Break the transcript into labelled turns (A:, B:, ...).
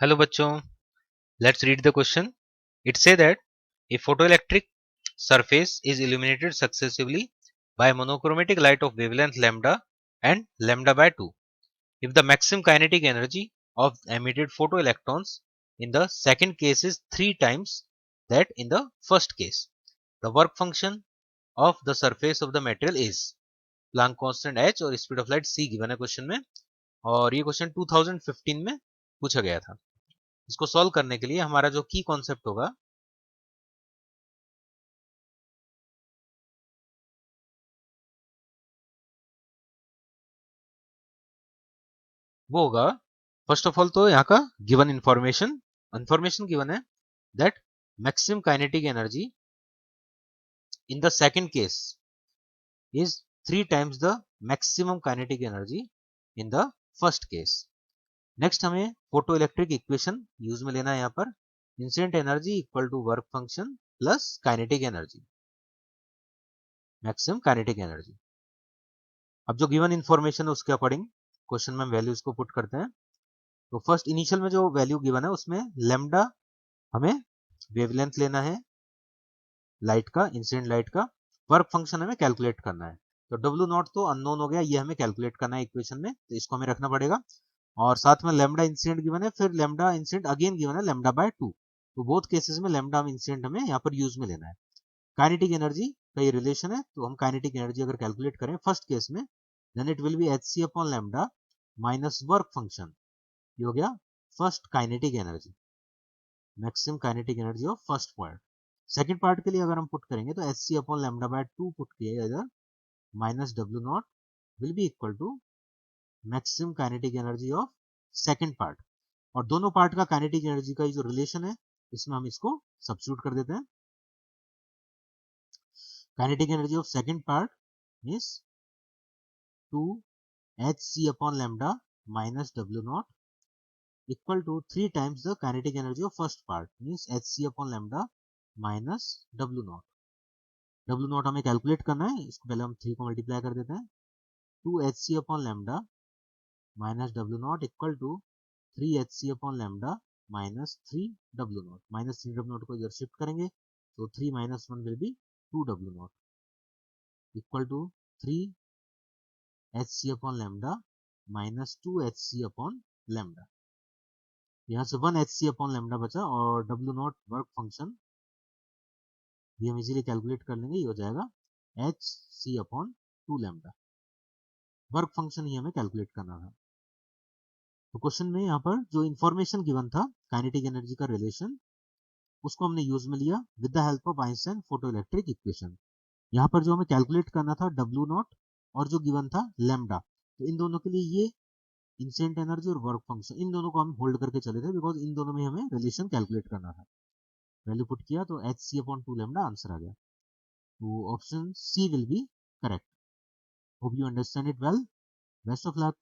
A: Hello बच्चों, let's read the question. It say that a photoelectric surface is illuminated successively by monochromatic light of wavelength lambda and lambda by 2. If the maximum kinetic energy of emitted photoelectrons in the second case is 3 times that in the first case, the work function of the surface of the material is Planck constant h और speed of light c given है question में. और ये question 2015 में पूछा गया था. इसको सॉल्व करने के लिए हमारा जो की कॉन्सेप्ट होगा वो होगा, फर्स्ट ऑफ ऑल तो यहाँ का गिवन इंफॉर्मेशन गिवन है that maximum kinetic energy in the second case is 3 times the maximum kinetic energy in the first case. Next हमें फोटो इलेक्ट्रिक इक्वेशन यूज में लेना है. यहाँ पर incident energy equal to work function plus kinetic energy, maximum kinetic energy. अब जो given information है उसके अकॉर्डिंग क्वेश्चन में वैल्यूज को पुट करते हैं. तो फर्स्ट इनिशियल में जो वैल्यू गिवन है उसमें लेमडा हमें वेवलेंथ लेना है लाइट का, इंसिडेंट लाइट का. वर्क फंक्शन हमें कैलकुलेट करना है. तो डब्ल्यू नॉट तो अननोन हो गया, ये हमें कैलकुलेट करना है इक्वेशन में, तो इसको हमें रखना पड़ेगा. और साथ में लेमडा इंसिडेंट गिवन है, फिर लेमडा इंसिडेंट अगेन गिवन है लेमडा बाय 2. तो बोथ केसेस में लेमडा इंसिडेंट हमें यहाँ पर यूज में लेना है. काइनेटिक एनर्जी का ये रिलेशन है, तो हम काइनेटिक एनर्जी अगर कैलकुलेट करें फर्स्ट केस में, then it will be H C upon lambda minus work function. ये हो गया first kinetic energy, maximum kinetic energy of first part. Second part के लिए अगर हम पुट करेंगे तो H C upon lambda by 2 put किया इधर, minus W naught will be equal to maximum kinetic energy of second part. और दोनों पार्ट का काइनेटिक एनर्जी का जो रिलेशन है इसमें हम इसको सब्स्टिट्यूट कर देते हैं. Kinetic energy of second part is 2 H C upon lambda minus W naught equal to 3 times the kinetic energy of first part, means hc upon lambda minus w naught. w naught हमें calculate करना है, इसको पहले हम 3 को multiply कर देते हैं. 2 hc upon lambda minus w naught equal to 3 hc upon lambda minus 3 w naught. Minus 3 w naught को इधर शिफ्ट करेंगे तो 3 minus 1 will be 2 w naught equal to 3 hc upon lambda minus 2 hc upon lambda. यहाँ से 1 hc upon lambda बचा और w not work function ये हम इजीली कैलकुलेट कर लेंगे. ये हो जाएगा H C upon 2 lambda. Work function ही हमें कैलकुलेट करना था. तो क्वेश्चन में यहाँ पर जो इंफॉर्मेशन गिवन था काइनेटिक एनर्जी का रिलेशन, उसको हमने यूज में लिया with the help of Einstein photo electric equation. यहाँ पर जो हमें कैलकुलेट करना था w नॉट और जो गिवन था लेमडा, तो इन दोनों के लिए ये इंसिडेंट एनर्जी और वर्क फंक्शन, इन दोनों को हम होल्ड करके चले थे बिकॉज इन दोनों में हमें रिलेशन कैलकुलेट करना था. वैल्यू पुट किया तो H C upon 2 lambda answer आ गया. तो option C will be correct. Hope you understand it well. Best of luck.